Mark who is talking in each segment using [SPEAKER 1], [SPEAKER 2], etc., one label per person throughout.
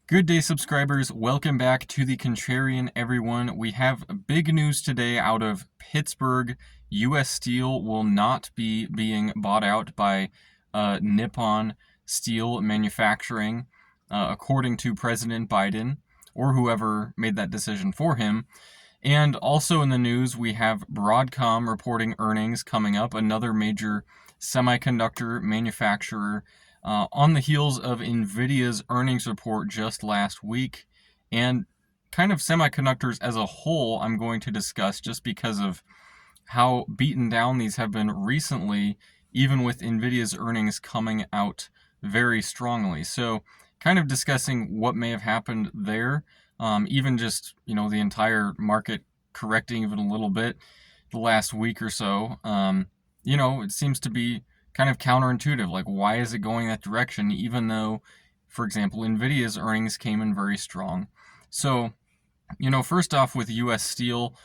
[SPEAKER 1] Good day, subscribers. Welcome back to the Contrarian, everyone. We have big news today out of Pittsburgh. US Steel will not be being bought out by Nippon Steel Manufacturing, according to President Biden, or whoever made that decision for him. And also in the news, we have Broadcom reporting earnings coming up, another major semiconductor manufacturer, on the heels of Nvidia's earnings report just last week. And kind of semiconductors as a whole, I'm going to discuss just because of how beaten down these have been recently, even with Nvidia's earnings coming out very strongly. So, kind of discussing what may have happened there, even just the entire market correcting even a little bit the last week or so. It seems to be kind of counterintuitive. Like, why is it going that direction, even though, for example, Nvidia's earnings came in very strong? So, first off, with US Steel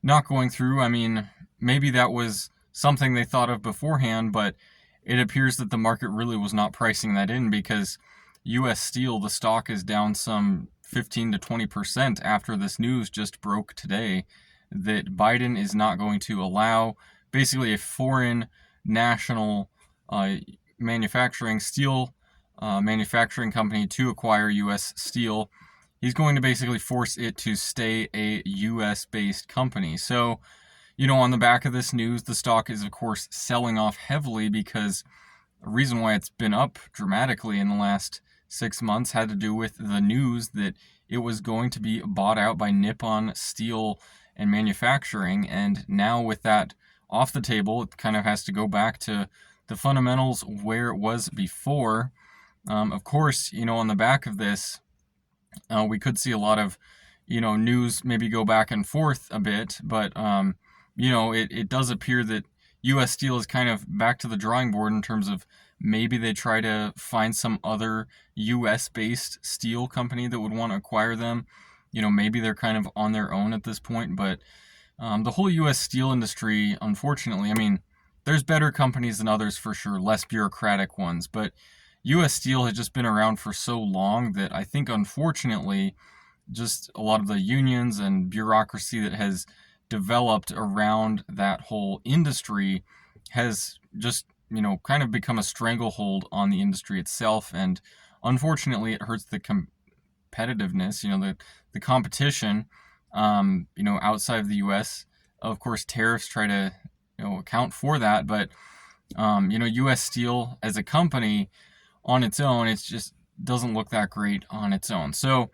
[SPEAKER 1] not going through, I mean, maybe that was something they thought of beforehand, but it appears that the market really was not pricing that in because US Steel, the stock is down some 15 to 20% after this news just broke today that Biden is not going to allow basically a foreign national manufacturing steel manufacturing company to acquire US Steel. He's going to basically force it to stay a US based company. So, on the back of this news, the stock is, of course, selling off heavily because the reason why it's been up dramatically in the last 6 months had to do with the news that it was going to be bought out by Nippon Steel and Manufacturing. And now, with that off the table, it kind of has to go back to the fundamentals where it was before. Of course, on the back of this, we could see a lot of, news maybe go back and forth a bit, but, it does appear that US Steel is kind of back to the drawing board in terms of maybe they try to find some other US-based steel company that would want to acquire them. Maybe they're kind of on their own at this point, but the whole US steel industry, unfortunately, I mean, there's better companies than others for sure, less bureaucratic ones, but US Steel has just been around for so long that I think, unfortunately, just a lot of the unions and bureaucracy that has developed around that whole industry has just, kind of become a stranglehold on the industry itself. And unfortunately, it hurts the competitiveness, the competition, outside of the US. Of course, tariffs try to account for that, but US Steel as a company on its own, it just doesn't look that great on its own. So,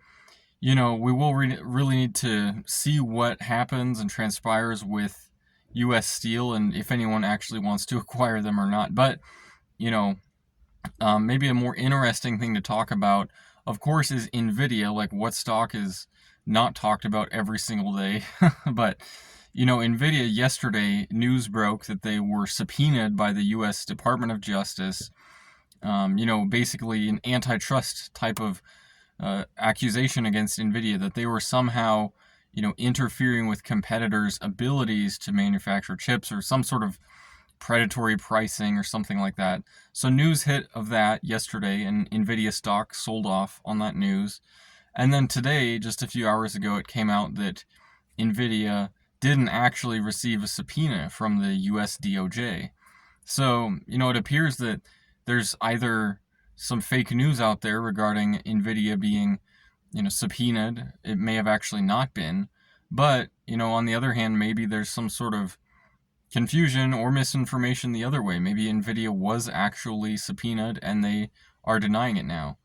[SPEAKER 1] we will really need to see what happens and transpires with US Steel and if anyone actually wants to acquire them or not. But, maybe a more interesting thing to talk about, of course, is Nvidia. Like, what stock is not talked about every single day? But Nvidia, yesterday, news broke that they were subpoenaed by the US Department of Justice. Basically an antitrust type of accusation against Nvidia that they were somehow, interfering with competitors' abilities to manufacture chips or some sort of predatory pricing or something like that. So news hit of that yesterday, and Nvidia stock sold off on that news. And then today, just a few hours ago, it came out that Nvidia didn't actually receive a subpoena from the US DOJ. So, it appears that there's either some fake news out there regarding Nvidia being, subpoenaed. It may have actually not been. But, on the other hand, maybe there's some sort of confusion or misinformation the other way. Maybe Nvidia was actually subpoenaed and they are denying it now.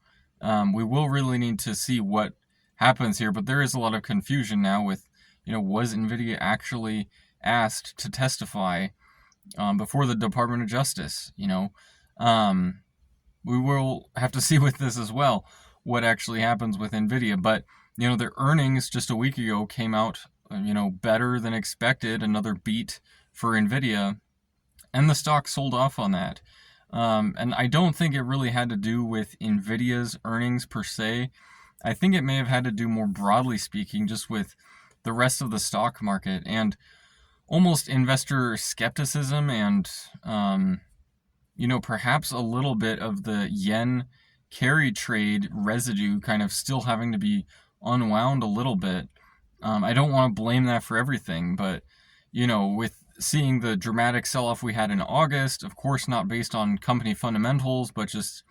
[SPEAKER 1] We will really need to see what happens here, but there is a lot of confusion now with, was Nvidia actually asked to testify before the Department of Justice? We will have to see with this as well what actually happens with Nvidia. But their earnings just a week ago came out better than expected, another beat for Nvidia, and the stock sold off on that. And I don't think it really had to do with Nvidia's earnings per se. I think it may have had to do, more broadly speaking, just with the rest of the stock market and almost investor skepticism and, perhaps a little bit of the yen carry trade residue kind of still having to be unwound a little bit. I don't want to blame that for everything, but with seeing the dramatic sell-off we had in August, of course not based on company fundamentals, but just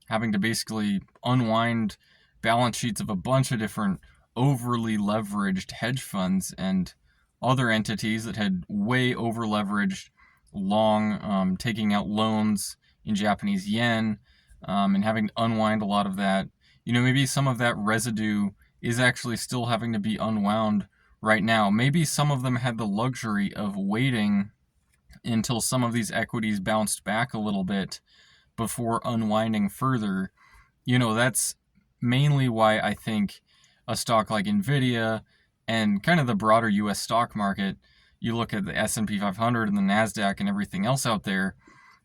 [SPEAKER 1] having to basically unwind balance sheets of a bunch of different overly leveraged hedge funds and other entities that had way over leveraged long, taking out loans in Japanese yen, and having to unwind a lot of that. Maybe some of that residue is actually still having to be unwound right now. Maybe some of them had the luxury of waiting until some of these equities bounced back a little bit before unwinding further. That's mainly why I think a stock like Nvidia and kind of the broader US stock market, you look at the S&P 500 and the Nasdaq and everything else out there,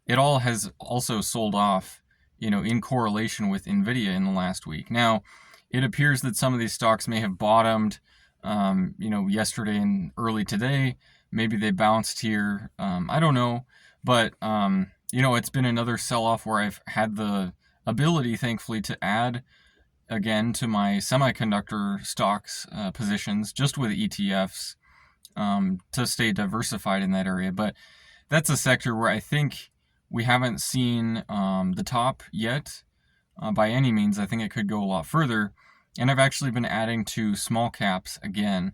[SPEAKER 1] it all has also sold off, in correlation with Nvidia in the last week. Now, it appears that some of these stocks may have bottomed, yesterday and early today. Maybe they bounced here. I don't know. But, it's been another sell-off where I've had the ability, thankfully, to add again to my semiconductor stocks positions just with ETFs to stay diversified in that area. But that's a sector where I think we haven't seen the top yet by any means. I think it could go a lot further. And I've actually been adding to small caps again.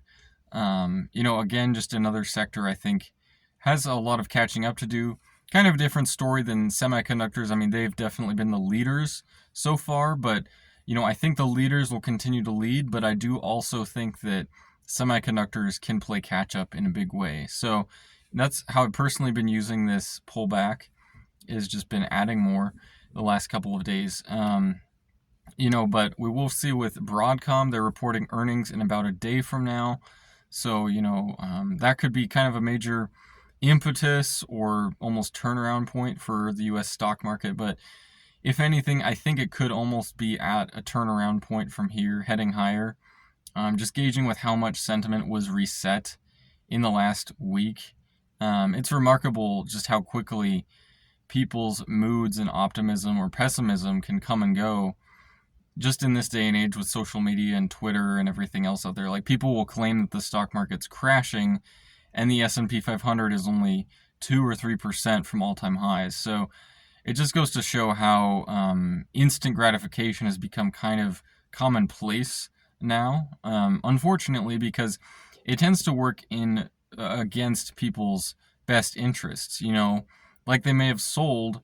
[SPEAKER 1] Again, just another sector I think has a lot of catching up to do. Kind of a different story than semiconductors. I mean, they've definitely been the leaders so far, but I think the leaders will continue to lead, but I do also think that semiconductors can play catch up in a big way. So that's how I've personally been using this pullback, is just been adding more the last couple of days. But we will see with Broadcom. They're reporting earnings in about a day from now. So, that could be kind of a major impetus or almost turnaround point for the US stock market. But if anything, I think it could almost be at a turnaround point from here, heading higher. Just gauging with how much sentiment was reset in the last week. It's remarkable just how quickly people's moods and optimism or pessimism can come and go just in this day and age with social media and Twitter and everything else out there. Like, people will claim that the stock market's crashing and the S&P 500 is only 2 or 3% from all-time highs. So it just goes to show how instant gratification has become kind of commonplace now, unfortunately, because it tends to work in against people's best interests. Like, they may have sold,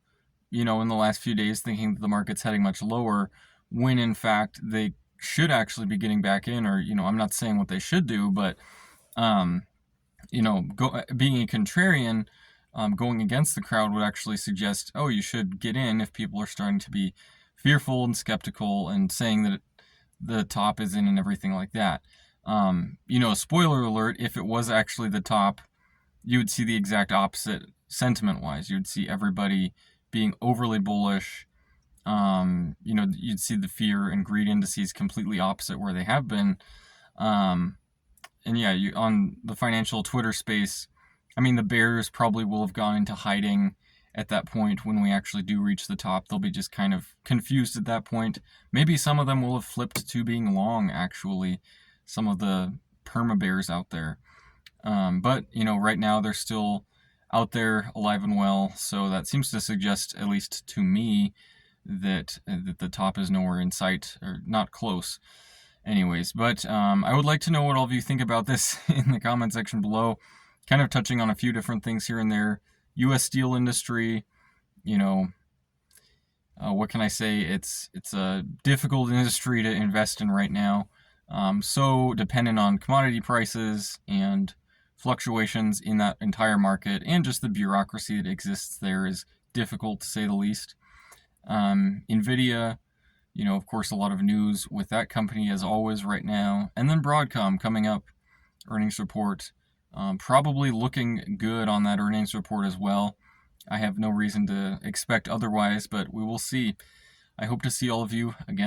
[SPEAKER 1] in the last few days thinking that the market's heading much lower, when in fact they should actually be getting back in. Or, I'm not saying what they should do, but being a contrarian, going against the crowd would actually suggest, oh, you should get in if people are starting to be fearful and skeptical and saying that the top is in and everything like that. Spoiler alert, if it was actually the top, you would see the exact opposite sentiment-wise. You'd see everybody being overly bullish. You'd see the fear and greed indices completely opposite where they have been. And yeah, on the financial Twitter space, I mean, the bears probably will have gone into hiding at that point. When we actually do reach the top, they'll be just kind of confused at that point. Maybe some of them will have flipped to being long, actually, some of the perma bears out there. But right now they're still out there alive and well. So that seems to suggest, at least to me, that the top is nowhere in sight, or not close. Anyways, but I would like to know what all of you think about this in the comment section below. Kind of touching on a few different things here and there. US steel industry, what can I say? It's a difficult industry to invest in right now. So dependent on commodity prices and fluctuations in that entire market, and just the bureaucracy that exists there is difficult, to say the least. Nvidia, of course, a lot of news with that company as always right now. And then Broadcom coming up, earnings report. Probably looking good on that earnings report as well. I have no reason to expect otherwise, but we will see. I hope to see all of you again.